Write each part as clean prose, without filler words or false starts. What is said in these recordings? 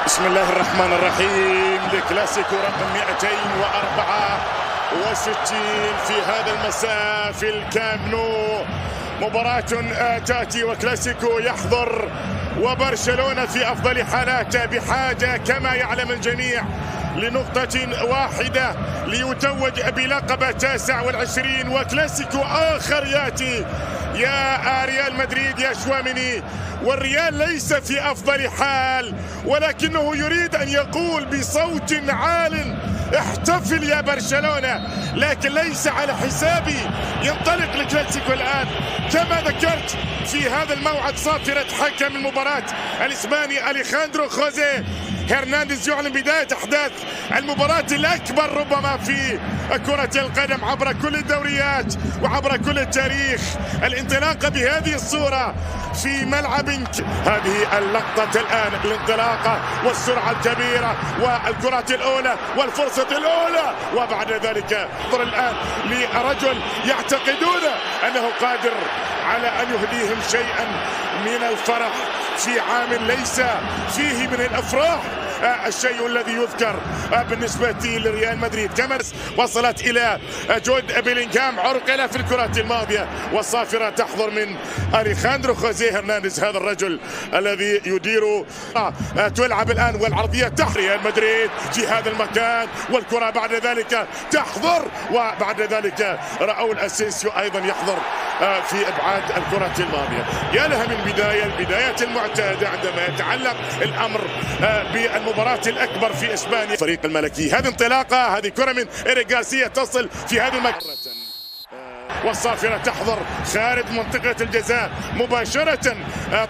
بسم الله الرحمن الرحيم. الكلاسيكو رقم 264 في هذا المساء في الكامب نو. مباراة تأتي وكلاسيكو يحضر، وبرشلونة في أفضل حالاته بحاجة كما يعلم الجميع لنقطة واحدة ليتوج بلقب 29، وكلاسيكو آخر يأتي يا ريال مدريد يا شواميني. والريال ليس في أفضل حال، ولكنه يريد أن يقول بصوت عال احتفل يا برشلونة، لكن ليس على حسابي. ينطلق الكلاسيكو الآن كما ذكرت في هذا الموعد. صافرة حكم المباراة الإسباني أليخاندرو خوزيه هرنانديز يعلن بداية أحداث المباراة الأكبر ربما في كرة القدم عبر كل الدوريات وعبر كل التاريخ. الانطلاقة بهذه الصورة في ملعب هذه اللقطة الآن، الانطلاقة والسرعة الكبيرة والكرة الأولى والفرصة الأولى، وبعد ذلك انظر الآن لرجل يعتقدون أنه قادر على أن يهديهم شيئا من الفرح في عام ليس فيه من الأفراح الشيء الذي يذكر بالنسبة لريال مدريد. كما وصلت إلى جود بيلينغهام، عرقل في الكرة الماضية، والصافرة تحضر من أليخاندرو خوزيه هرنانديز، هذا الرجل الذي يدير. تلعب الآن والعرضية تحت ريال مدريد في هذا المكان، والكرة بعد ذلك تحضر، وبعد ذلك راؤول أسينسيو أيضا يحضر في إبعاد الكرة الماضية. يا لها من البداية المعتادة عندما يتعلق الأمر بالمباراة الأكبر في إسبانيا. فريق الملكي، هذه انطلاقة، هذه كرة من إيريك غارسيا تصل في هذه المكان، والصافرة تحضر خارج منطقة الجزاء مباشرة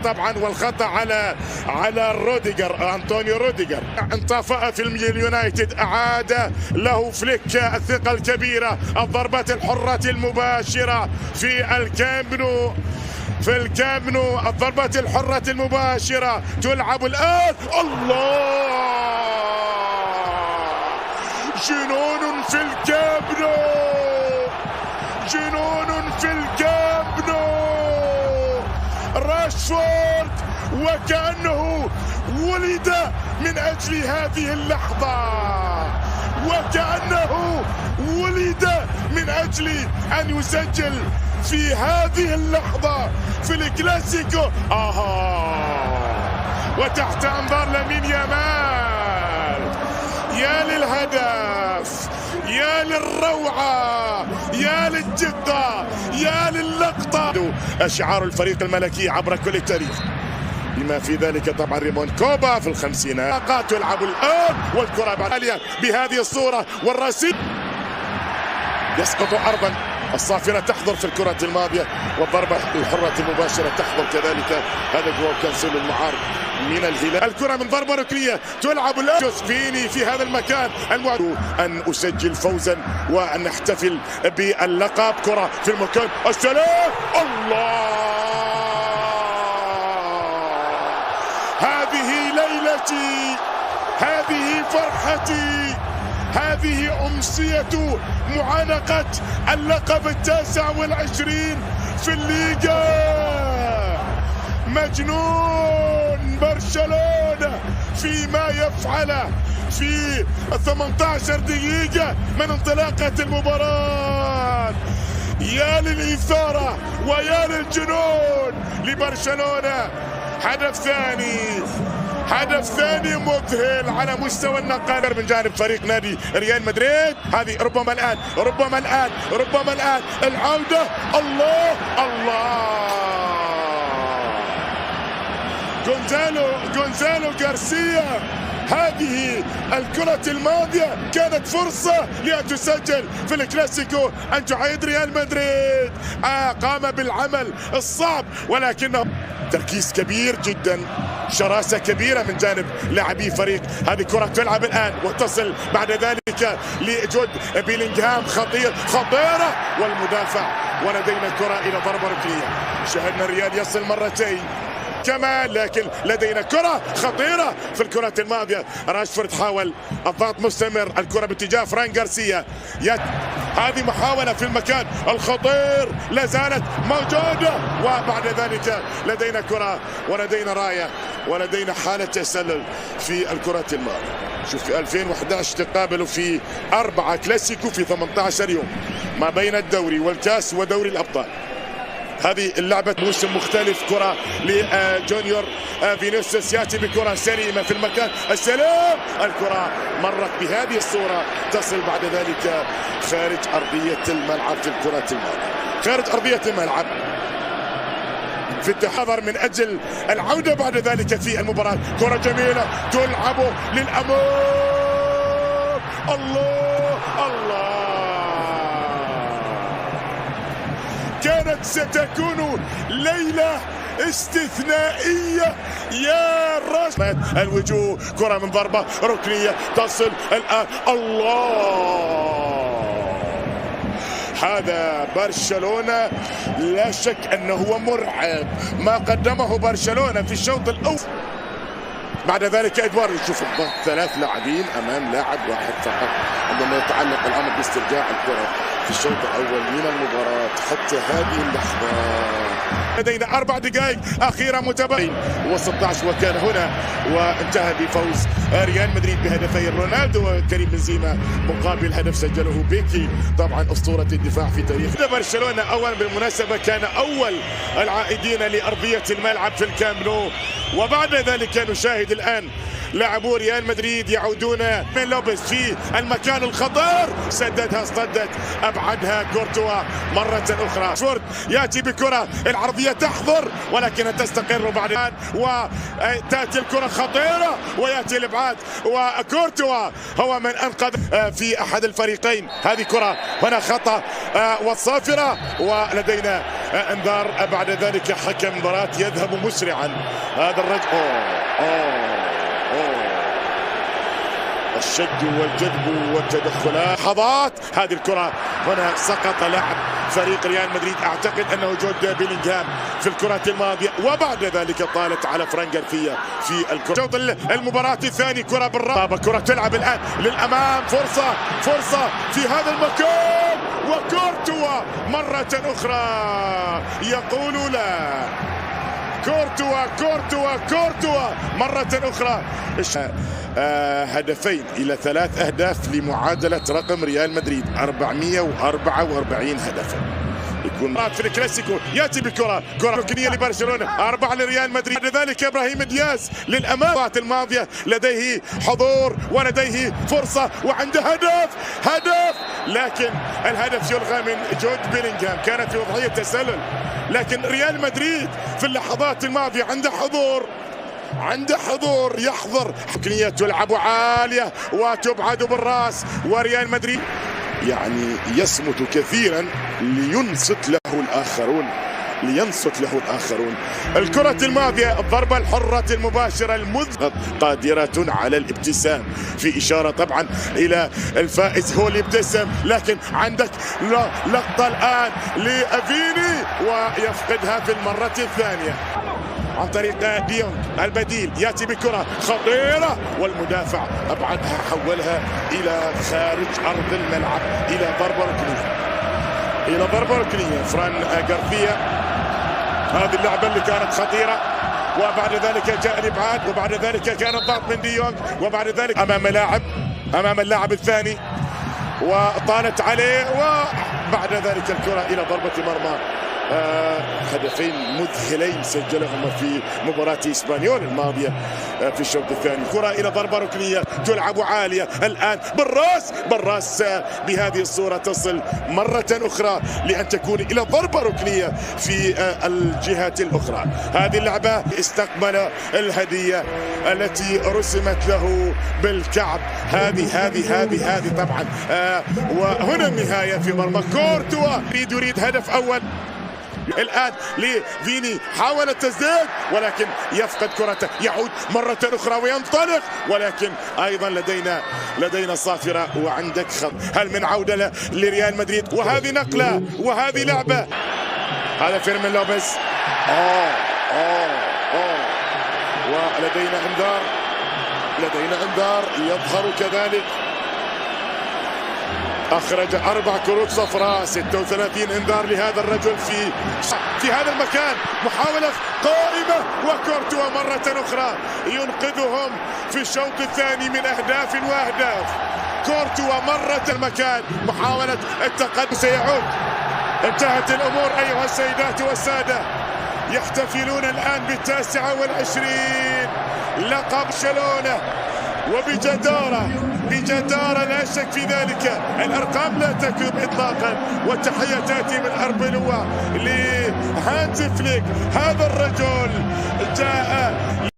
طبعا، والخطأ على روديجر، أنطونيو روديجر. انطفأ في اليونايتد، أعاد له فليك الثقة الكبيرة. الضربة الحرة المباشرة في الكامب نو، في الكامب نو الضربة الحرة المباشرة تلعب الآن. الله، جنون في الكامب نو، جنون في الكامب نو. راشفورد وكأنه ولد من أجل هذه اللحظة، وكأنه ولد من أجل أن يسجل في هذه اللحظة في الكلاسيكو. وتحت أنظار لامين يامال. يا للهدف، يا للروعة، يا للجدة، يا للقطة. أشعار الفريق الملكي عبر كل التاريخ، بما في ذلك طبعا ريمون كوبا في الخمسينات. تلعب الآن والكرة بعد بهذه الصورة، والرصيد يسقط أرضا. الصافرة تحضر في الكرة الماضية، والضربة الحرة المباشرة تحضر كذلك. هذا جواو كانسيلو المعارض من الهلال. الكرة من ضربة ركنية تلعب الآن. جوزفيني في هذا المكان، الموعد أن أسجل فوزا وأن نحتفل باللقب. كرة في المكان، السلام، الله، هذه ليلتي، هذه فرحتي، هذه أمسية معانقة اللقب 29 في الليغا. مجنون برشلونة فيما يفعله في 18 دقيقة من انطلاقة المباراة. يا للإثارة ويا للجنون لبرشلونة. هدف ثاني مذهل على مستوى النقل من جانب فريق نادي ريال مدريد. هذه ربما الآن العودة. الله، غونزالو غارسيا. هذه الكرة الماضية كانت فرصة لأن تسجل في الكلاسيكو، أن تعيد ريال مدريد. قام بالعمل الصعب، ولكنه تركيز كبير جدا، شراسة كبيرة من جانب لاعبي فريق. هذه كرة تلعب الآن وتصل بعد ذلك لجود بيلينغهام، خطيرة، والمدافع، ولدينا كرة إلى ضربة ركنية. شاهدنا الريال يصل مرتين جمال، لكن لدينا كرة خطيرة في الكرة الماضية. راشفورد حاول الضغط مستمر، الكرة باتجاه فران غارسيا. هذه محاولة في المكان الخطير لا زالت موجودة، وبعد ذلك لدينا كرة ولدينا راية ولدينا حالة تسلل في الكرة الماضية. شوف في 2011 تقابلوا في 4 كلاسيكو في 18 يوم ما بين الدوري والكاس ودوري الأبطال. هذه اللعبة موسم مختلف. كرة لجونيور فينيسيوس يأتي بكرة سليمة في المكان السلام. الكرة مرت بهذه الصورة تصل بعد ذلك خارج أرضية الملعب في الكرة الماضية، خارج أرضية الملعب في التحضر من أجل العودة بعد ذلك في المباراة. كرة جميلة تلعب للأمام. الله الله، كانت ستكون ليلة استثنائية يا رجل. الوجوه، كرة من ضربة ركنية تصل الآن. الله، هذا برشلونة لا شك أنه مرعب ما قدمه برشلونة في الشوط الأول. بعد ذلك إدوار يشوف الضغط، 3 لاعبين أمام لاعب واحد فقط عندما يتعلق الأمر باسترجاع الكرة في الشوط الأول من المباراة حتى هذه اللحظة. لدينا 4 دقائق أخيرة متبقين و16، وكان هنا وانتهى بفوز ريال مدريد بهدفي رونالدو وكريم بنزيما مقابل هدف سجله بيكي، طبعا أسطورة الدفاع في تاريخ برشلونة. أولا بالمناسبة كان أول العائدين لأرضية الملعب في الكامب نو، وبعد ذلك نشاهد الآن لاعبو ريال مدريد يعودون من لوبيز في المكان الخطير. سددها، اصطدت، ابعدها كورتوا مرة اخرى. شورت ياتي بكرة العرضية تحضر ولكنها تستقر بعد الآن، وتاتي الكرة خطيرة وياتي الابعاد، وكورتوا هو من انقذ في احد الفريقين. هذه كرة هنا خطأ والصافرة، ولدينا انذار. بعد ذلك حكم مباراة يذهب مسرعا هذا الرجل. الشد والجذب والتدخلات لحظات. هذه الكرة هنا سقط لاعب فريق ريال مدريد، اعتقد انه جود بيلينغهام في الكرة الماضية، وبعد ذلك طالت على فران غارسيا في الكرة. شوط المباراة الثاني، كرة بالرابة، كرة تلعب الان للامام، فرصة في هذا المكان، وكورتوا مرة اخرى يقول لا. كورتوا مرة أخرى. هدفين إلى 3 أهداف لمعادلة رقم ريال مدريد 444 هدفا. يكون في الكلاسيكو، ياتي بكرة ركنية لبرشلونة، 4 لريال مدريد. بعد ذلك ابراهيم دياز للامام. الماضية لديه حضور ولديه فرصة وعنده هدف، لكن الهدف يلغى من جود بيلينغهام، كانت في وضعية تسلل. لكن ريال مدريد في اللحظات الماضية عنده حضور يحضر. ركنية تلعب عالية وتبعد بالراس، وريال مدريد يعني يصمت كثيرا لينصت له الآخرون. الكرة الماضية، الضربة الحرة المباشرة المذهب، قادرة على الابتسام، في إشارة طبعا إلى الفائز هو اللي يبتسم. لكن عندك لقطة الآن لفيني ويفقدها في المرة الثانية عن طريق ديونج البديل. ياتي بكرة خطيرة والمدافع أبعدها، حولها إلى خارج أرض الملعب إلى ضربة ركنية. فران غارسيا، هذه اللعبة اللي كانت خطيرة، وبعد ذلك جاء الإبعاد، وبعد ذلك كان الضغط من ديونج، وبعد ذلك أمام اللاعب الثاني وطالت عليه، وبعد ذلك الكرة إلى ضربة مرمى. هدفين مذهلين سجلهما في مباراة إسبانيول الماضية في الشوط الثاني. كرة إلى ضربة ركنية تلعب عالية الآن بالراس بهذه الصورة تصل مرة أخرى لأن تكون إلى ضربة ركنية في الجهة الأخرى. هذه اللعبة استقبل الهدية التي رسمت له بالكعب. هذه طبعا. وهنا النهاية في مرمى كورتوا، يريد هدف أول. الآن لفيني، حاول التسديد ولكن يفقد كرته، يعود مرة أخرى وينطلق، ولكن أيضا لدينا صافرة وعندك خط. هل من عودة لريال مدريد؟ وهذه نقلة وهذه لعبة. هذا فيرمين لوبيز. لدينا انذار، لدينا انذار يظهر كذلك. أخرج 4 كروت صفراء، 36 انذار لهذا الرجل في هذا المكان. محاولة قائمة وكورتوا مرة أخرى ينقذهم في الشوط الثاني من أهداف وأهداف. كورتوا مرة المكان، محاولة التقدم سيعود. انتهت الأمور أيها السيدات والسادة، يحتفلون الآن بال29 لقب برشلونة، وبجدارة بجدارة لا شك في ذلك. الأرقام لا تكذب إطلاقا، والتحية تأتي من أربيلوا لهانز فليك. هذا الرجل جاء